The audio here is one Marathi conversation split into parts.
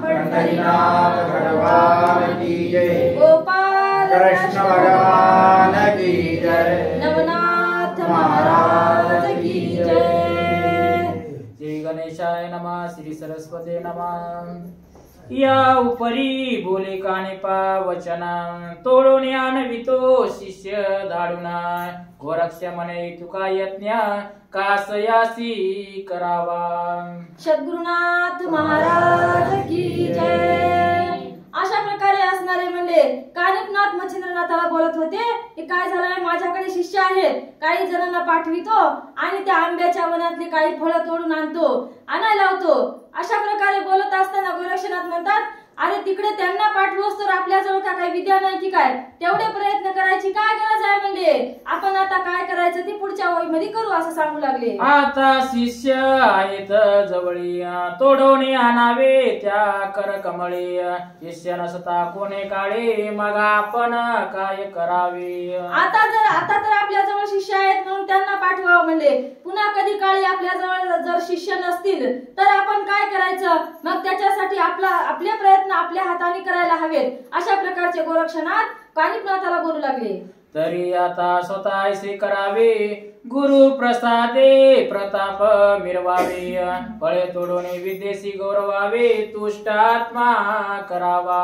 पंढरीनाथ भगवान की जय। गोपाल कृष्ण भगवान की जय। नवनाथ महाराज की जय। श्री गणेशाय नमः। श्री सरस्वती नमः। या उपरी बोले कानिपा वचना तोडून आणवितो शिष्य धाडूना गोरक्ष म्हणे तुका यज्ञ कासयासी करावा। सद्गुरुनाथ महाराज की जय। अशा प्रकारे असणारे म्हणजे कानिपनाथ मच्छिंद्रनाथाला बोलत होते की काय झालंय, माझ्याकडे शिष्य आहेत, काही जणांना पाठवितो आणि त्या आंब्याच्या वनातली काही फळं तोडून आणतो, आणायला लावतो। अशा प्रकारे बोलत असताना गोरक्षनाथ म्हणतात, अरे तिकडे त्यांना पाठवूस तर आपल्याजवळ का काही विद्या नाही की काय, तेवढे प्रयत्न करायची काय गरज आहे, म्हणजे आपण आता काय करायचं ते पुढच्या वहीमध्ये करू असं सांगू लागले। आता शिष्य आहेत जवळी तोडून आणावे त्या कर कमळी शिष्य नसता कोणे काळे मग आपण काय करावे। आता तर आपल्या जवळ शिष्य आहेत म्हणून त्यांना पाठवावं म्हणजे पुन्हा कधी काळी आपल्या जवळ जर शिष्य नसतील तर आपण काय करायचं, मग त्याच्यासाठी आपले प्रयत्न आपल्या हाताने करायला हवेत। अशा प्रकारचे गोरक्षनाथ कानिपनाथाला बोलू लागले। तरी आता स्वतः ऐसे करावे गुरु प्रसादे प्रताप मिरवावे फळे तोडून विदेशी गौरवावे तुष्ट आत्मा करावा।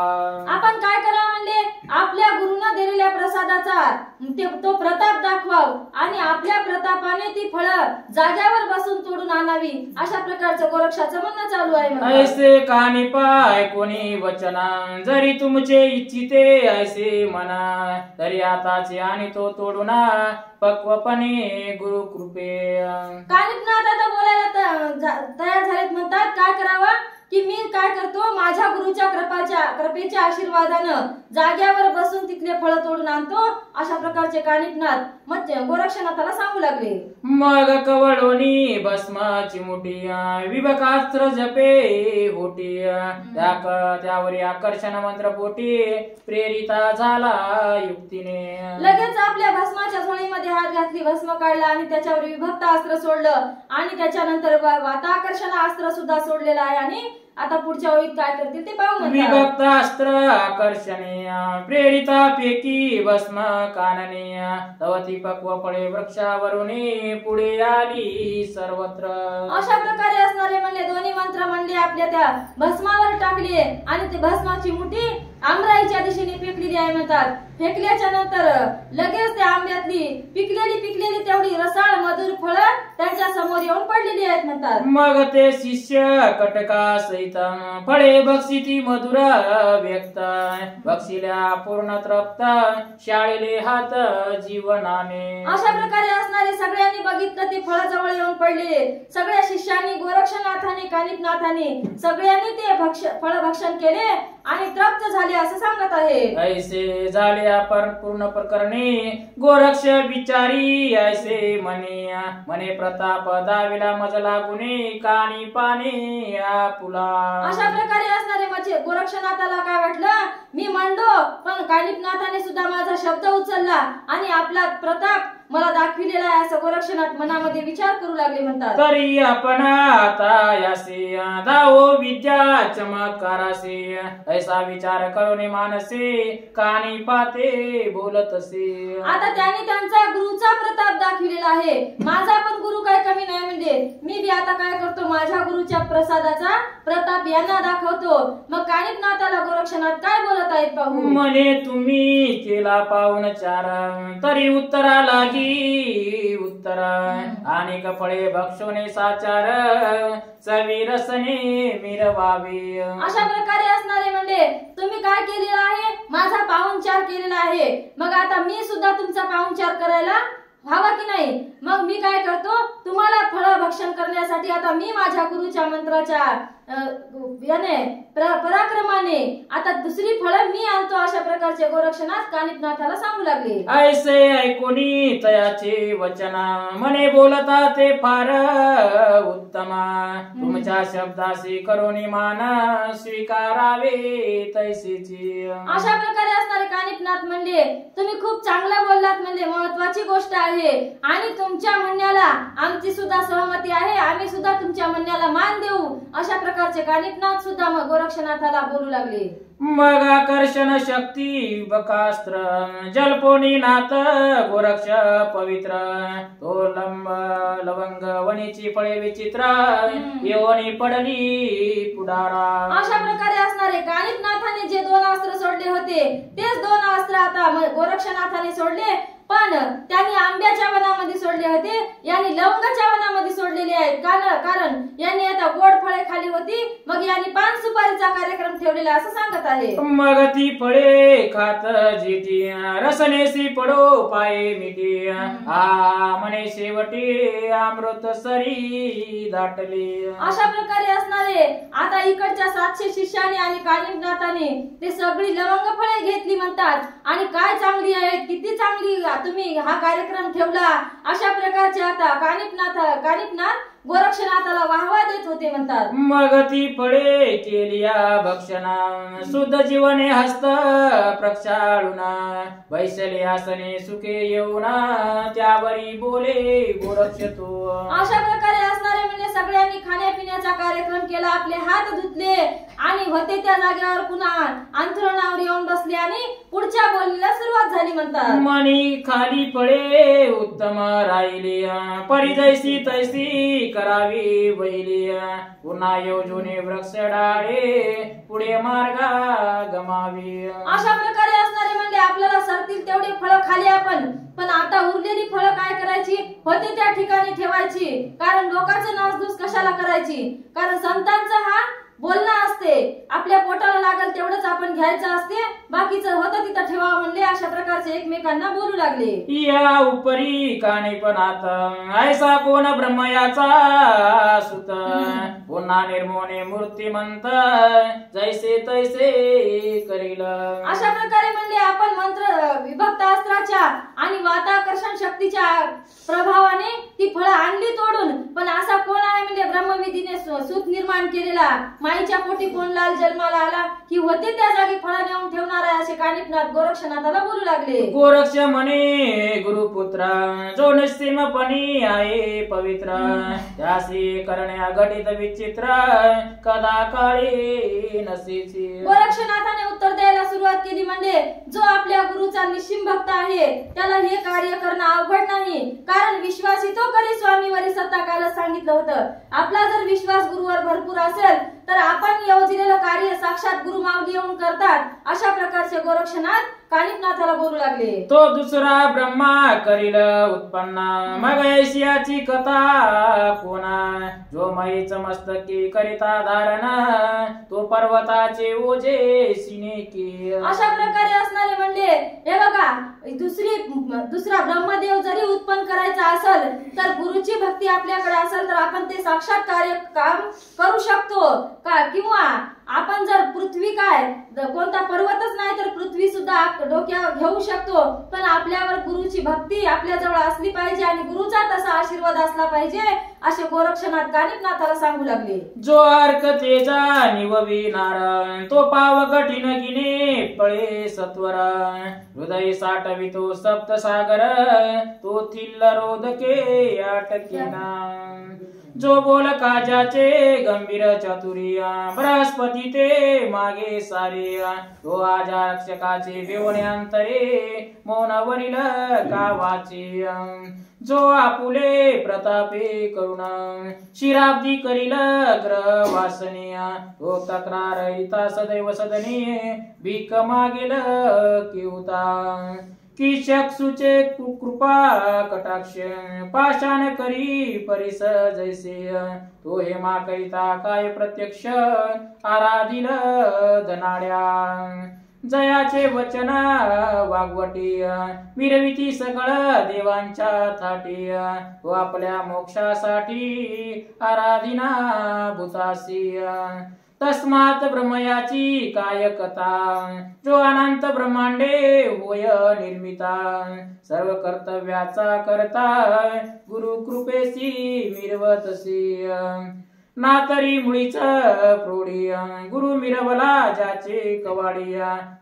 आपण काय करावं म्हणजे आपल्या गुरुना दिलेल्या प्रसादाचा तो प्रताप दाखवाव आणि आपल्या प्रतापाने ती फळं जाग्यावर बसून तोडून आणावी, अशा प्रकारचं गोरक्षाचं म्हणणं चालू आहे। ऐसे कानिपा कोणी वचना जरी तुमचे इच्छिते ऐसे म्हणा तरी आताचे आणि तो तोडूना पक्वपणे गुरु कृपे। कानिपनाथ आता बोलायला तयार झालेत, म्हणतात काय करावं की मी काय करतो, माझ्या गुरुच्या कृपेच्या आशीर्वादानं जाग्यावर बसून तिथले फळ तोडून आणतो। अशा प्रकारचे कानिपनाथ गोरक्षनाथाला सांगू लागले। मग कवळोनी भस्म चिमुटी विभकास्त्र जपे होटी त्यावरी आकर्षण मंत्र पोटी प्रेरिता झाला युक्तीने। लगेच आपल्या भस्माच्या झोळीमध्ये हात घातली, भस्म काढला आणि त्याच्यावर विभक्त अस्त्र सोडलं आणि त्याच्यानंतर वाताकर्षण अस्त्र सुद्धा सोडलेलं आहे आणि आता पुढच्या ओळीत काय करतील ते पाहू। विभक्त अस्त्र आकर्षणे प्रेरिता पैकी भस्म कानने तवती पक्व फळे वृक्षावरून पुढे आली सर्वत्र। अशा प्रकारे असणारे म्हणले दोन्ही मंत्र म्हणले आपल्या त्या भस्मावर टाकले आणि ते भस्माची मुठी आंबराईच्या दिशेने फेकलेली आहे म्हणतात। फेकल्याच्या नंतर लगेच त्या आंब्यातली पिकलेली तेवढी रसाळ मधुर फळं त्यांच्या समोर येऊन पडलेली आहेत म्हणतात। मग ते शिष्य कटका सहित फळे बक्षिती मधुर व्यक्त बक्षिल्या पूर्ण तृप्त शाळेले हात जीवनाने। अशा प्रकारे असणारे सगळ्यांनी बघितलं ते फळ जवळ येऊन पडले, सगळ्या शिष्यांनी गोरक्षनाथाने कानिपनाथाने सगळ्यांनी ते फळ भक्षण केले आणि तृप्त झाले असं सांगत आहे। ऐसे झाले आपण पूर्ण प्रकरणी गोरक्ष विचारी ऐसे म्हणे प्रताप दाविला मज लागुने कानी पाणी आपुला। अशा प्रकारे असणारे गोरक्षनाथाला काय वाटलं, मी म्हणलो पण कानिपनाथाने सुद्धा माझा शब्द उचलला आणि आपला प्रताप मला दाखविलेला आहे असं गोरक्षनाथ मनामध्ये विचार करू लागले म्हणतात। तरी आपण आता यासे दाओ विद्या चमत्कारासे ऐसा विचार करून मानसे कानी पाते बोलत असे। आता त्याने त्यांचा गुरुचा प्रताप दाखविलेला आहे, माझा पण गुरु काय कमी नाही, म्हणजे मी बी आता काय करतो माझ्या गुरुच्या प्रसादाचा प्रताप यांना दाखवतो। मग कानिपनाथाला गोरक्षनाथ काय बोलत आहेत पाहू। म्हणे तुम्ही केला पाहुणचार तरी उत्तरा लागी उत्तर आणि कपडे भक्षोने साचार चवी रसने मिरवावे। अशा प्रकारे असणारे म्हणजे तुम्ही काय केलेलं आहे, माझा पाहुणचार केलेला आहे, मग आता मी सुद्धा तुमचा पाहुणचार करायला हवा की नाही। मग मी काय करतो, तुम्हाला फळ भक्षण करण्यासाठी आता मी माझ्या गुरुच्या मंत्राच्या पराक्रमाने आता दुसरी फळं मी आणतो। अशा प्रकारचे गोरक्षनाथ कानिपनाथाला सांगू लागले। ऐसे ऐकोनी तयाचे वचना म्हणे बोलता ते फार उत्तम तुमच्या शब्दाशी करोनी मान स्वीकारावे तैसेची। अशा प्रकारे असणारे कानिपनाथ म्हणले तुम्ही खूप चांगलं बोललात, म्हणजे महत्वाची गोष्ट आहे आणि तुमच्या म्हणण्याला आमची सुद्धा सहमती आहे, आम्ही सुद्धा तुमच्या म्हणण्याला मान देऊ। अशा प्रकारचे कानिफनाथ सुद्धा मग गोरक्षनाथाला बोलू लागले. मग आकर्षण शक्ती बकास्त्र जलपोनी नाथ गोरक्ष पवित्र तो लवंग वणीची फळे विचित्र येवणी पडली पुडारा. अशा प्रकारे असणारे कानिफनाथाने जे 2 अस्त्र सोडले होते तेच 2 अस्त्र आता गोरक्षनाथाने सोडले. पण त्यांनी आंब्याच्या वनामध्ये सोडले होते, यांनी लवंगाच्या वनामध्ये सोडलेले आहेत. कारण यांनी आता गोड फळे खाली होती, मग यांनी पान सुपारीचा कार्यक्रम ठेवलेला असं सांगत आहे. मग ती फळे खात जिती रसनेसी पडो पाये मिटी आ म्हणे शेवटी अमृत सरी दाटली. अशा प्रकारे असणारे आता इकडच्या 700 शिष्याने आणि कानिफनाथाने ते सगळी लवंग फळे घेतली म्हणतात. आणि काय चांगली आहेत, किती चांगली तुम्ही हा कार्यक्रम ठेवला, अशा प्रकारचे आता कानिफनाथ गोरक्षनाथाला वाहवा देत होते म्हणतात. मग ती फळे केलिया भक्षणा शुद्ध जीवने हस्त प्रक्षाळुना वैशले आसने सुखे येऊना त्यावरी बोले गोरक्ष तू. अशा प्रकारे असणारे म्हणजे सगळ्यांनी खाण्यापिण्याचा कार्यक्रम केला, आपले हात धुतले आणि होते त्या जागेवर पुन्हा अंथरुणावर येऊन बसले आणि पुढच्या बोलणीला सुरुवात झाली म्हणतात. मनी खाली फळे उत्तम राहिली परी जैसी तैसी करावी बैली पुन्हा योजने वृक्ष डाळे पुढे मार्गा गमावी. अशा प्रकारे असणारे म्हणजे आपल्याला सरतील तेवढे फळं खाली आपण, पण आता उरलेली फळं काय करायची, होते त्या ठिकाणी ठेवायची. कारण लोकांचं नासधूस कशाला करायची, कारण संतांचा हा बोलणं असते, आपल्या पोटाला लागेल तेवढंच आपण घ्यायचं असते, बाकीचं होतं तिथं ठेवा म्हणले. अशा प्रकारचे एकमेकांना बोलू लागले. या उपरी कानिफनाथ ऐसा कोण ब्रह्मयाचा सुत पुन्हा निर्मोने मूर्तिमंत जैसे तैसे करील. अशा प्रकारे म्हणले आपण मंत्र विभक्त अस्त्राच्या आणि वाताकर्षण शक्तीच्या प्रभावाने ती फळं आणली तोडून. पण असा कोण आहे म्हणजे ब्रह्मविधीने सूत निर्माण केलेला, माईच्या पोटी कोण लाल जन्माला आला की होते त्या जागी फळं नेऊन ठेवणार आहे, असे कानिफनाथ गोरक्षनाथाला बोलू लागले. गोरक्ष म्हणे गुरुपुत्र जो निस्सीमपणी आहे पवित्र त्यासी करण्या घटित विचित्र कदा काळी नसेची. गोरक्षनाथाने उत्तर द्यायला सुरुवात केली म्हणजे जो आपल्या गुरुचा निश्चिम भक्त आहे त्याला हे कार्य करणं अवघड नाही, कारण विश्वासी तो करी स्वामीवरी सत्ता कालच सांगितलं होतं. आपला जर विश्वास गुरुवर भरपूर असेल तर आपण योजलेलं कार्य साक्षात गुरु माऊली येऊन करतात. अशा प्रकारचे गोरक्षनाथ कानिफनाथाला बोलू लागले. तो दुसरा ब्रह्मा करील उत्पन्न मग ऐशियाची कथा कोणा जो माईच मस्तकी करिता धारण तो पर्वताचे ओझे सिने की. अशा प्रकारे असणारे म्हणले हे बघा, दुसरा ब्रह्मदेव जरी उत्पन्न करायचा असेल तर गुरुची भक्ती आपल्याकडे असेल तर आपण ते साक्षात काम करू शकतो का, किंवा आपण जर पृथ्वी कोणता पर्वतच नाही तर पृथ्वी सुद्धा डोक्यावर घेऊ शकतो. पण आपल्यावर गुरुची भक्ती आपल्याजवळ असली पाहिजे आणि गुरुचा तसा आशीर्वाद असला पाहिजे, असे गोरक्षनाथ कानिफनाथाला सांगू लागले. जो अर्क तेजा निवविनार तो पाव कठीण गिने पळे सत्वर हृदय साठवितो सप्त सागर तो थिल्ल रोदके आटकेना. जो बोल काजाचे गंभीर चातुर्य बृहस्पती ते मागे सारे तो आजा रक्षकाचे बेवण्यांतरे मौन वरील कावाचे. जो आपुले प्रतापे करुणा शिराब्दी करील ग्रह वासनीय तो तक्रार इता सदैव सदने भीक मागेल किवता. की चक्षुचे कृपा कटाक्ष पाषाण करी परिस जैसे तो हेमा करिता काय प्रत्यक्ष आराधिल धनाड्या. जयाचे वचन वागवटी मिरविती सगळ देवांच्या थाटी तो आपल्या मोक्षासाठी आराधिना भूतासी. तस्मात ब्रह्मयाची काय कथा जो अनंत ब्रह्मांडे होय निर्मिता सर्व कर्तव्याचा करता गुरु कृपेसी मिरवतसी. ना तरी मुळीच प्रौढी गुरु मिरवला ज्याचे कवाडी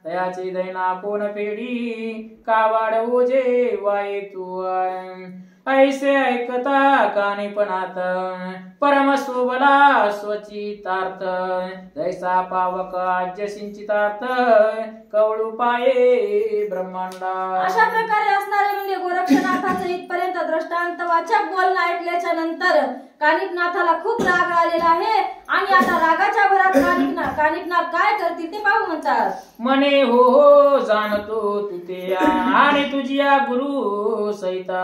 तयाची दैना कोण पेढी कावाड ओझे वाये तू. ऐसे ऐकता कानिपणात परम सोबला स्वचितार्थ जैसा पावक आज्य सिंचितार्थ कवळू पाये ब्रह्मांडा. अशा प्रकारे असणारे म्हणजे गोरक्षनाथाचं इथपर्यंत दृष्टांत वाचक बोलणं ऐकल्याच्या नंतर कानिपनाथाला खूप राग आलेला आहे आणि आता रागाच्या भरात कानिपनाथ काय करतील ते पाहू म्हणतात. म्हणे हो हो जाणतो तू ते आणि तुझी या गुरु सहिता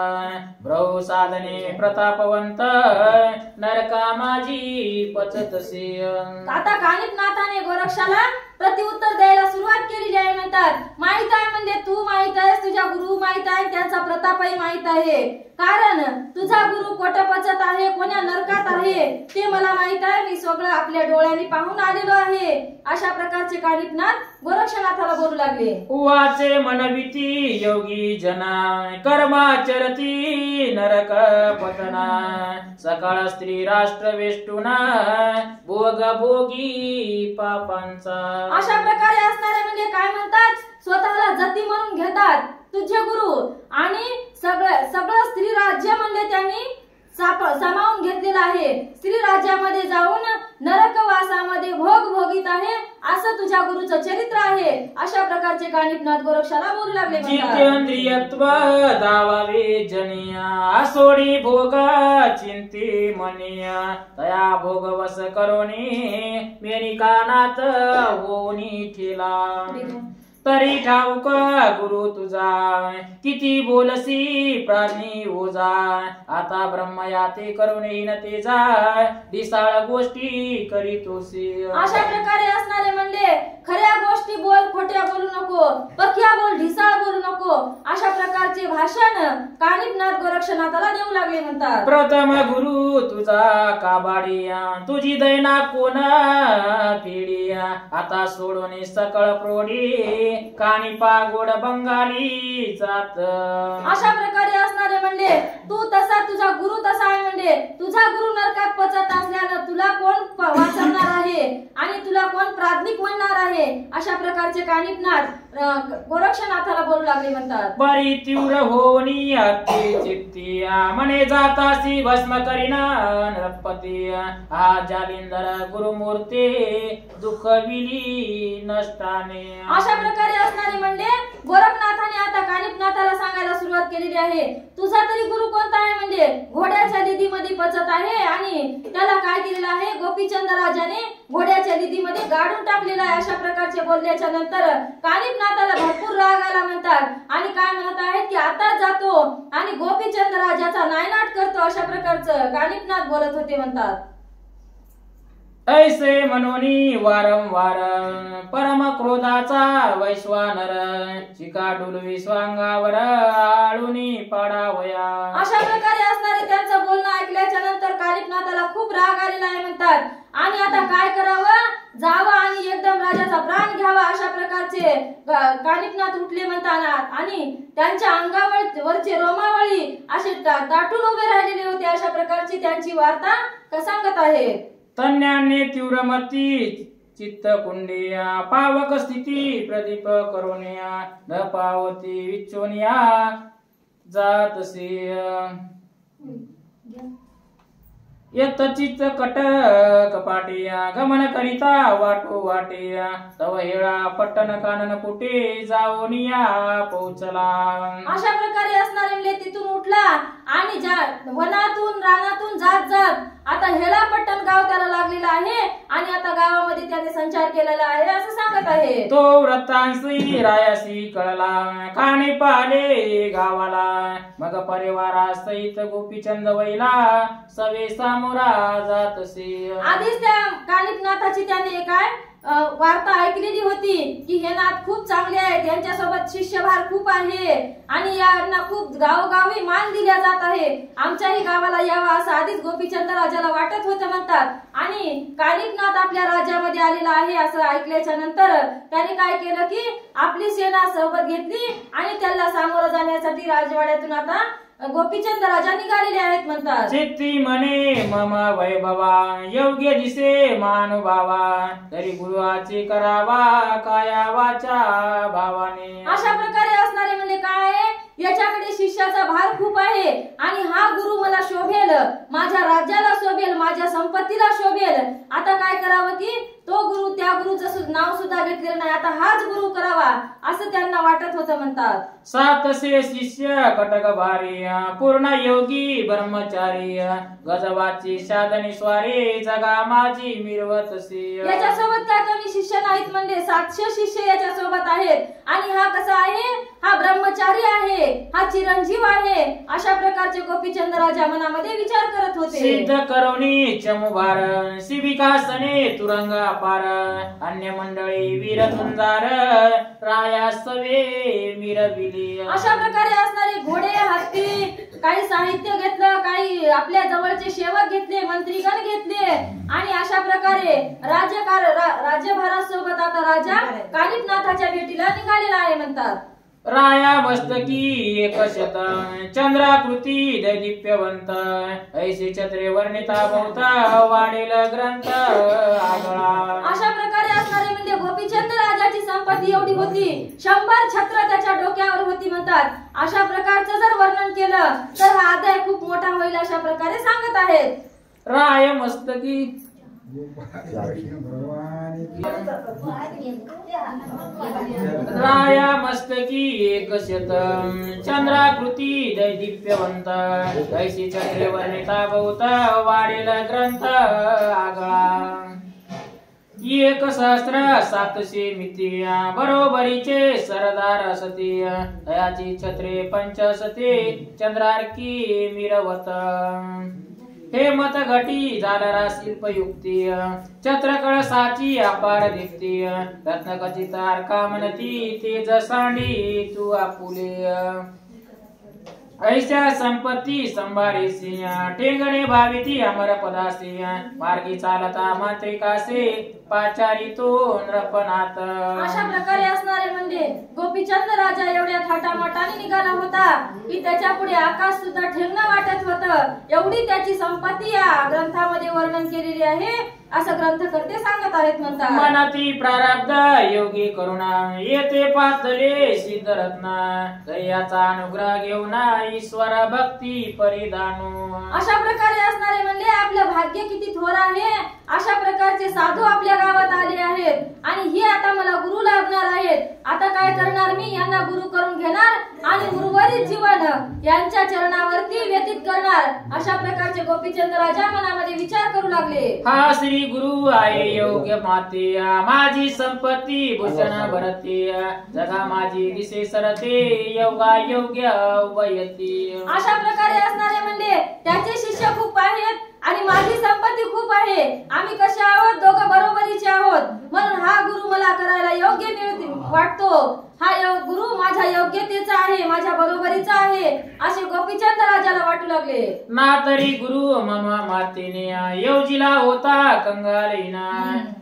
ब्रव साधने प्रतापवंत नरका माझी पचतसे. आता कानिपनाथाने गोरक्षाला प्रतिउत्तर द्यायला सुरुवात केलेली आहे. म्हणतात माहित आहे म्हणजे तू माहित आहेस, तुझ्या गुरु माहित आहे, त्यांचा प्रतापही माहित आहे. कारण तुझा गुरु कोठे पचत आहे, कोण्या नरकात आहे ते मला माहित आहे. मी सगळं आपल्या डोळ्यांनी पाहून आलेलो आहे. अशा प्रकारचे कानिपनाथ गोरक्षनाथाला बोलू लागले. वाचे मनविती योगी जना कर्माचरती नरक पतना सकाळ स्त्री राष्ट्र वेष्टुना भोग भोगी पापांचा. अशा प्रकारे असणारे म्हणजे काय म्हणतात, स्वतःला जती म्हणून घेतात तुझे गुरु आणि सगळं स्त्री राज्य म्हणजे त्यांनी सामावून घेतलेलं आहे. स्त्री राज्यामध्ये जाऊन नरकवासामध्ये भोग भोगीत आहे असं तुझ्या गुरुचं चरित्र आहे. अशा प्रकारचे कानिपनाथ गोरक्षाला बोलू लागले. जितेंद्रियत्व दावावे जनिया सोडी भोग चिंती मनिया तया भोग वस करोनी मेनी कानात होनी ठेला. तरी ठाऊक गुरु तुझा किती बोलसी प्राणी ओजा आता ब्रह्मयाते करून येईन तेजा दिसाळ गोष्टी करीतोसी. अशा प्रकारे असणारे म्हणले खऱ्या गोष्टी बोल, खोट्या बोलू नको, पक्या बोल, ढिसाळ बोलू नको. अशा प्रकारचे भाषण कानिपनाथ गोरक्षनाथाला देऊ लागले. म्हणतात प्रथम गुरु तुझा काबाडिया तुझी दैना कोण पिढिया आता सोडून सकळ प्रोडी कानिपा गोड बंगाली जात. अशा प्रकारे असणारे म्हणले तू तसा, तुझा गुरु तसा आहे. म्हणजे तुझा गुरु नरकात पचत असल्यानं तुला कोण वाचवणार आहे आणि तुला कोण प्राज्ञिक म्हणणार आहे. अशा प्रकारचे कानिपनाथ गोरक्षनाथाला बोलू लागले. म्हणतात बरी तीव्र होनी अति चित्ती म्हणे जातासी भस्म करीना नरपती हा जालिंदर गुरुमूर्ती दुःख विली नष्टाने. अशा प्रकारे असणारे म्हणजे गोरखनाथाने आता कानिपनाथाला सांगायला सुरुवात केलेली आहे. तुझा तरी गुरु कोणता आहे म्हणजे घोड्याच्या लिदीमध्ये पचत आहे आणि त्याला काय केलेलं आहे, गोपीचंद राजाने घोड्याच्या लिदीमध्ये गाडून टाकलेला आहे. अशा प्रकारचे बोलल्याच्या नंतर कानिपनाथाला भरपूर राग आला. म्हणतात आणि काय म्हणत आहेत की आता जातो आणि गोपीचंद राजाचा नायनाट करतो. अशा प्रकारचं कानिपनाथ बोलत होते. म्हणतात ऐसे मनोनी वारंवार परम क्रोधाचा वैश्वानर शिका डुलवी स्वांगावर आळुनी पाडावया. अशा प्रकारे असणारे त्यांचं बोलणं ऐकल्याच्या नंतर कानिपनाथाला खूप राग आलेला आहे. म्हणतात आणि आता काय करावं, जावं आणि एकदम राजाचा प्राण घ्यावा. अशा प्रकारचे कानिपनाथ उठले. म्हणतात आणि त्यांच्या अंगावरचे रोमावळी असे दाटून उभे राहिलेले होते. अशा प्रकारची त्यांची वार्ता सांगत आहे. तन्याने तीव्रमती चित्त कुंडिया पावक स्थिती प्रदीप करोनिया न पावती विच्चोनिया जातसे यतचित कट कपाटिया गमन करिता वाटो वाटिया तव हेळा पट्टन कानन कुटे जाओनिया पोचला. अशा प्रकारे असणारे म्हणजे तिथून उठला आणि वनातून रानातून जात जात आता हेळापट्टण गाव त्याला लागलेला आहे आणि आता गावामध्ये त्याने संचार केलेला आहे असं सांगत आहे. तो व्रतांशी रायासी कळला काने पाले गावाला मग परिवारा सहित गोपीचंद वैला सवे सामोरा जातसे. आधीच त्या कानिपनाथाची त्याने काय वार्ता ऐकलेली होती की हे नाथ खूप चांगले आहेत, यांच्यासोबत शिष्यभार खूप आहे आणि यांना खूप गावोगावी मान दिला जात आहे, आमच्याही गावाला यावा असं आधीच गोपीचंद राजाला वाटत होतं. म्हणतात आणि कानिपनाथ आपल्या राज्यामध्ये आलेला आहे असं ऐकल्याच्या नंतर त्याने काय केलं की आपली सेना सोबत घेतली आणि त्याला सामोरं जाण्यासाठी राजवाड्यातून आता गोपीचंद राजा निघालेले आहेत. म्हणतात चित्ती म्हणे मम वैभवा योग्य दिसे मानुभावा तरी गुरुवाची करावा काया वाचा भावाने. अशा प्रकारे असणारे म्हणजे काय याच्याकडे शिष्याचा भार खूप आहे आणि हा गुरु मला शोभेल, माझ्या राज्याला शोभेल, माझ्या संपत्तीला शोभेल. आता काय करावं की तो गुरु त्या गुरुचं नाव सुद्धा घेतलेलं नाही, आता हाच गुरु करावा असं त्यांना वाटत होतं म्हणतात. सातसे शिष्य कटक भारी पूर्ण योगी ब्रह्मचारी गजवाची साधनी स्वारी जगा माझी मिरवतसी. याच्यासोबत काय कमी शिष्य नाहीत म्हणजे 700 शिष्य याच्यासोबत आहेत. आणि हा कसा आहे, हा ब्रह्मचारी आहे, हा चिरंजीव आहे. अशा प्रकारचे गोपीचंद राजा मनामध्ये विचार करत होते. सिद्ध करवणी चमुभार शिबिकासने तुरंगा पार अन्य मंडळी वीर तुंजार राया सवे मिरविली. अशा प्रकारे असणारे घोडे, हत्ती, काही साहित्य घेतलं, काही आपल्या जवळचे सेवक घेतले, मंत्रीगण घेतले आणि अशा प्रकारे राज्यभारासोबत आता राजा कानिफनाथाच्या भेटीला निघालेला आहे म्हणतात. राया मस्तकी एक शत चंद्राकृती दैदिप्यवंत ऐसे छत्रे वर्णिता भोवता वाढेल ग्रंथ आगळा. अशा प्रकारे असणारे म्हणजे गोपीचंद राजाची संपत्ती एवढी होती, 100 छत्र त्याच्या डोक्यावर होती म्हणतात. अशा प्रकारचं जर वर्णन केलं तर हा अध्याय खूप मोठा होईल अशा प्रकारे सांगत आहेत. राय मस्तकी राया मस्तकी एक शत चंद्राकृती दैदिप्यवंत ऐशी छत्रे वर्णिता भोवता वाढेल ग्रंथ आगळा. 1,700 मिती बरोबरीचे सरदार असती दयाची छत्रे पंचसती चंद्रार्की मिरवत. हे मत घटी झालरा शिल्पयुक्ती छत्र कळसाची अपार दीप्ती रत्नखचित अर्का म्हणती तेज सांडी तू आपुले. ऐशा संपत्ती संभाळीसी ठेंगणे भाविती अमर पदासी मार्गी चालता मांत्रिकासे पाचारी तो नृपनाथ. अशा प्रकारे असणारे म्हणजे गोपीचंद राजा एवढ्या थाटामाटाने निघाला होता की त्याच्या पुढे आकाश सुद्धा ठेंगणं वाटत होतं. एवढी त्याची संपत्ती या ग्रंथामध्ये वर्णन केलेली आहे असं ग्रंथकर्ते सांगत आहेत म्हणतात. मनाती प्रारब्ध योगी करुणा येते पातले सिद्धरत्न दयाचा अनुग्रह घेऊन ईश्वर भक्ती परिधानू. अशा प्रकारे असणारे म्हणजे आपलं भाग्य किती थोर आहे. अशा प्रकारचे साधू आपल्या गावात आले आहेत आणि हे आता मला गुरु लाभणार आहेत. आता काय करणार, मी यांना गुरु करून घेणार आणि उर्वरित जीवन यांच्या चरणावरती व्यतीत करणार. अशा प्रकारचे गोपीचंद राजा मनामध्ये विचार करू लागले. हा श्री गुरु आहे योग्य माते माझी संपत्ती भूषण भरते जगा माझी दिसे सरते योगा योग्य वयती. अशा प्रकारे असणारे म्हणजे त्याचे शिष्य खूप आहेत आणि माझी संपत्ती खूप आहे. आम्ही कसे आहोत, दोघं बरोबरीचे आहोत. म्हणून हा गुरु मला करायला योग्य वाटतो. हा गुरु माझ्या योग्यतेचा आहे, माझ्या बरोबरीचा आहे असे गोपीचंद राजाला वाटू लागले. ना तरी गुरु मम मातेने योजिला होता कंगालीना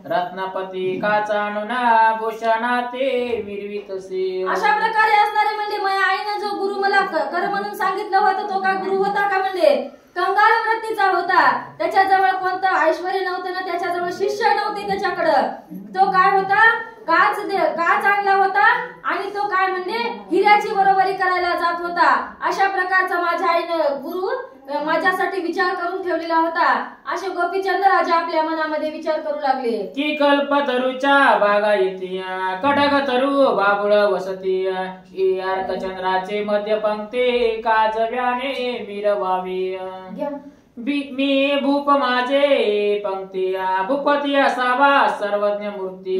रत्नपती काचा अनुना भूषणा ते मिरवितसे. अशा प्रकारे असणारे म्हणजे माझ्या आईनं जो गुरु मला कर म्हणून सांगितलं होतं तो काय गुरु होता का म्हणजे कंगाल वृत्तीचा होता. त्याच्याजवळ कोणतं ऐश्वर्य नव्हतं ना त्याच्याजवळ शिष्य नव्हते त्याच्याकडं. तो काय होता, काच आणला होता आणि तो काय म्हणजे हिऱ्याची बरोबरी करायला जात होता. अशा प्रकारचा माझ्या आईनं गुरु माझ्यासाठी विचार करून ठेवलेला होता असे गोपीचंद राजा आपल्या मनामध्ये विचार करू लागले. की कल्पतरूच्या बागा येती कडक तरू बाबुळ वसती अर्कचंद्राचे मध्य पंक्ती काजव्याने मिरवावी. मी भूप माझे पंक्ती भूपती असावा सर्वज्ञ मूर्ती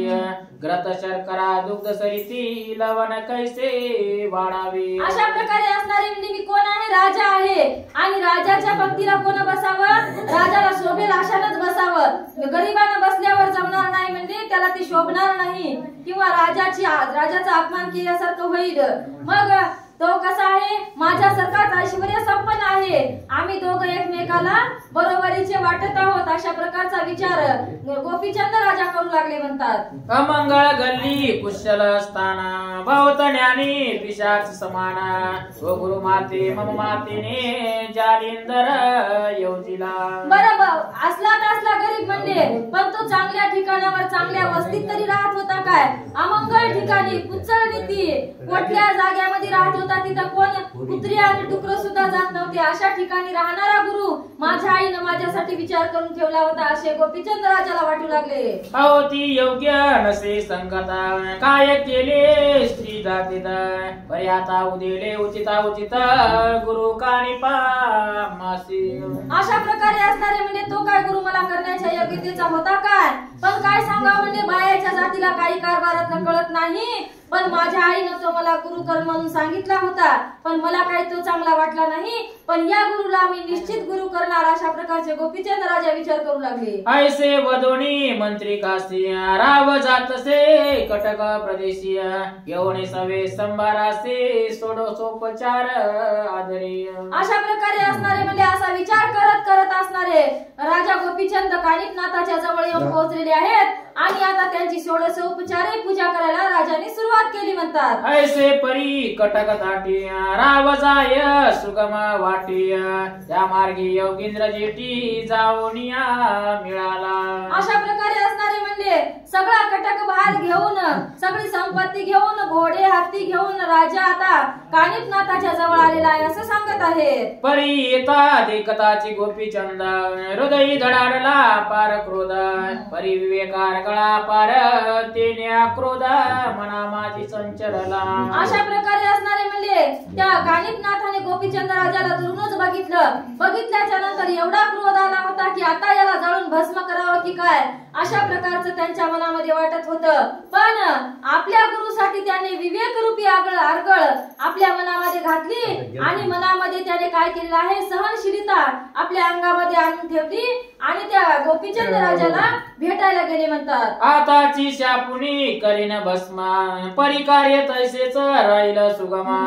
ग्रत शर्करा दुग्ध सरिती लवण कैसे वाढावे. अशा प्रकारे असणारे म्हणजे मी कोण आहे, राजा आहे आणि राजाच्या पंक्तीला कोण बसावं, राजाला शोभेल अशानच बसावं. गरीबानं बसल्यावर जमणार नाही म्हणजे त्याला ते शोभणार नाही किंवा राजाचा अपमान केल्यासारखं होईल. मग तो कसा आहे, माझ्यासारखाच ऐश्वर्य संपन्न आहे. आम्ही दोघं एकमेकाला बरोबरीचे वाटत आहोत अशा प्रकारचा विचार गोपीचंद राजा करू लागले म्हणतात. अमंगळ गल्ली कुशल असताना बहुत ज्ञानी पिशाच समाना व गुरु माते मम मातेने जालिंदर योजिला. बरोबर असला गरीब म्हणजे पण तो चांगल्या ठिकाणावर चांगल्या वस्तीत तरी राहत होता काय, अमंगळ ठिकाणी कुचळ नीती कुठल्या जाग्यामध्ये राहत होता नव्हता तिथं कोण कुत्री आणि डुकर सुद्धा जात नव्हते. अशा ठिकाणी राहणारा गुरु माझ्या आईनं माझ्यासाठी विचार करून ठेवला होता असे गोपीचंद राजाला वाटू लागले. अहो ती योग्य नसे संगता काय केले स्त्री जातीत परी आता उदिले उचिता उचित गुरु कानिपा मासी. अशा प्रकारे असणारे म्हणजे तो काय गुरु मला करण्याच्या योग्यतेचा होता काय. पण काय सांगावं म्हणजे बायाच्या जातीला काही कारभारात कळत नाही. पण माझ्या आईनं तो मला गुरु कर म्हणून सांगितला होता. पण मला काही तो चांगला वाटला नाही. पण या गुरुला मी निश्चित गुरु करणार अशा प्रकारचे गोपीचंद राजा विचार करू लागले. ऐसे वदोनी मंत्री कासी राव जातसे कटक प्रदेशीय येऊन सवे संभारासे सोडो सोपचार आदरी. अशा प्रकारे असणारे म्हणजे असा विचार करत करत असणारे राजा गोपीचंद कानिपनाथाच्या जवळ येऊन पोहोचलेले आहेत. आणि आता त्यांची षोडशोपचारे पूजा करायला राजाने सुरुवात केली म्हणतात. ऐसे परी कटक ताटी राव जाय सुगम वाटी त्या मार्गी योगींद्र जेठी जाऊनिया मिळाला. अशा प्रकारे असणारे म्हणजे सगळा कटक भार घेऊन सगळी संपत्ती घेऊन घोडे हत्ती घेऊन राजा आता कानिपनाथाच्या जवळ आलेला आहे असं सांगत आहेत. परी येता देखताची गोपीचंद हृदय धडाडला पार क्रोध परी विवेकार गळा पार तेन्या क्रोध मना माझी संचरला. अशा प्रकारे असणारे म्हणजे त्या कानिपनाथाने गोपीचंद राजाला दुरूनच बघितलं. बघितल्याच्या नंतर एवढा क्रोध आला होता की आता याला जळून भस्म करावं की काय अशा प्रकारचं त्यांच्या मनामध्ये वाटत होतं. पण आपल्या गुरुसाठी त्याने विवेक रूपी आरगळ आपल्या मनामध्ये घातली आणि मनामध्ये त्याने काय केलेलं आहे सहनशीलता आपल्या अंगामध्ये आणून ठेवली आणि त्या गोपीचंद राजाला भेटायला गेले म्हणतात. आताची शापुनी करीन भस्मा परिकार्य तैसेच राहिल सुगमा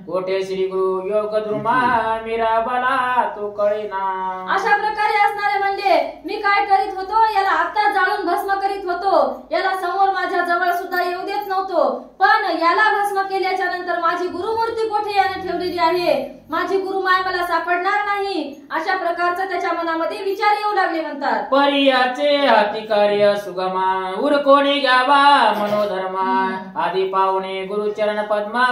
कोठे श्री गुरु योग द्रुमा मीरा बला तो कळेना. अशा प्रकारे असणारे म्हणजे मी काय करीत होतो याला आता जाळून भस्म करीत होतो. याला समोर माझ्या जवळ सुद्धा येऊ देत नव्हतो. पण याला भस्म केल्याच्या नंतर माझी गुरुमूर्ती कोठे याने ठेवलेली आहे. माझी गुरुमाय मला सापडणार नाही अशा प्रकारचा त्याच्या मनामध्ये विचार येऊ लागले म्हणतात. परियाचे हाती कार्य सुगमा उर कोणी घ्यावा मनोधर्मा आधी पाहुणे गुरुचरण पद्मा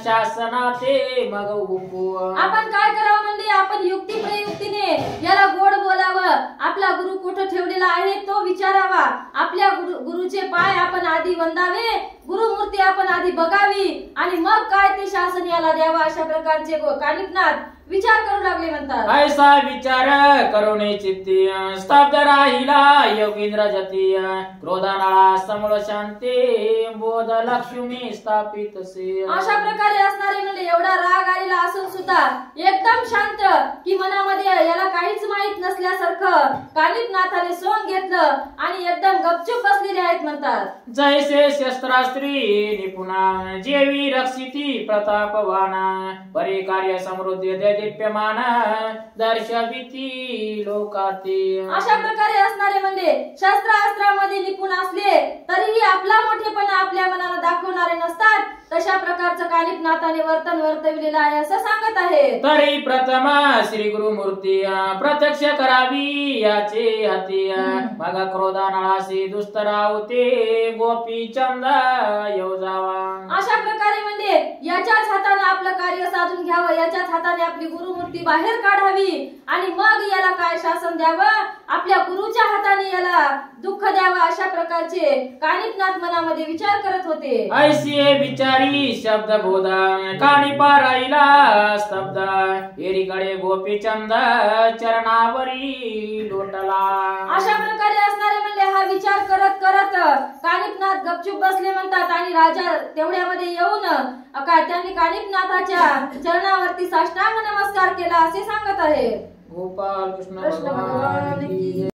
शासनाचे मग उपू. आपण काय करावं म्हणजे आपण युक्ती प्रयुक्तीने याला गोड बोलावं. आपला गुरु कुठं ठेवलेला आहे तो विचारावा. आपल्या गुरुचे पाय आपण आधी वंदावे. गुरुमूर्ती आपण आधी बघावी आणि मग काय ते शासन याला द्यावा अशा प्रकारचे कानिपनाथ विचार करू लागले म्हणतात. ऐसा विचार करुणे चित्ती स्तब्ध राहिला योगींद्र जती क्रोधानाळा समूळ शांती बोध लक्ष्मी स्थापित से. अशा प्रकारे असणारे म्हणजे एवढा राग आलेला असून सुद्धा एकदम शांत की मनामध्ये याला काहीच माहित नसल्यासारखं कानिपनाथाने सोंग घेतलं आणि एकदम गपचूप बसलेले आहेत म्हणतात. जैसे शस्त्रास्त्री निपुणा जेवी रक्षिती प्रतापवाना परी कार्य समृद्धी दिप्यमान दर्शविती लोकाती. अशा प्रकारे असणारे म्हणजे शस्त्रास्त्रामध्ये निपुण असले तरीही आपला मोठेपणा आपल्या मनाला दाखवणारे नसतात. तशा प्रकारचं कानिपनाथाने वर्तन वर्तविलेलं आहे असं सांगत आहे. तरी प्रथम श्री गुरु मूर्ती प्रत्यक्ष करावी याचे हाती मग क्रोधानाळासी दुस्तरावते गोपीचंद येऊ जावा. अशा प्रकारे म्हणजे याच्याच हाताने आपलं कार्य साधून घ्यावं. याच्याच हाताने आपली गुरुमूर्ती बाहेर काढावी आणि मग याला काय शासन द्यावं. आपल्या गुरुच्या हाताने याला दुःख द्यावं अशा प्रकारचे कानिपनाथ मनामध्ये विचार करत होते. ऐसे विचारी शब्द बोधा कानिपा राहिला स्तब्ध एरीकडे गोपीचंद चरणावरी लोटला. अशा प्रकारे असणारे म्हणजे हा विचार करत करत कानिपनाथ गपचूप बसले म्हणतात आणि राजा तेवढ्यामध्ये येऊन त्यांनी कानिपनाथाच्या चरणावरती साष्टांग नमस्कार केला असे सांगत आहे. गोपाल कृष्ण भगवान की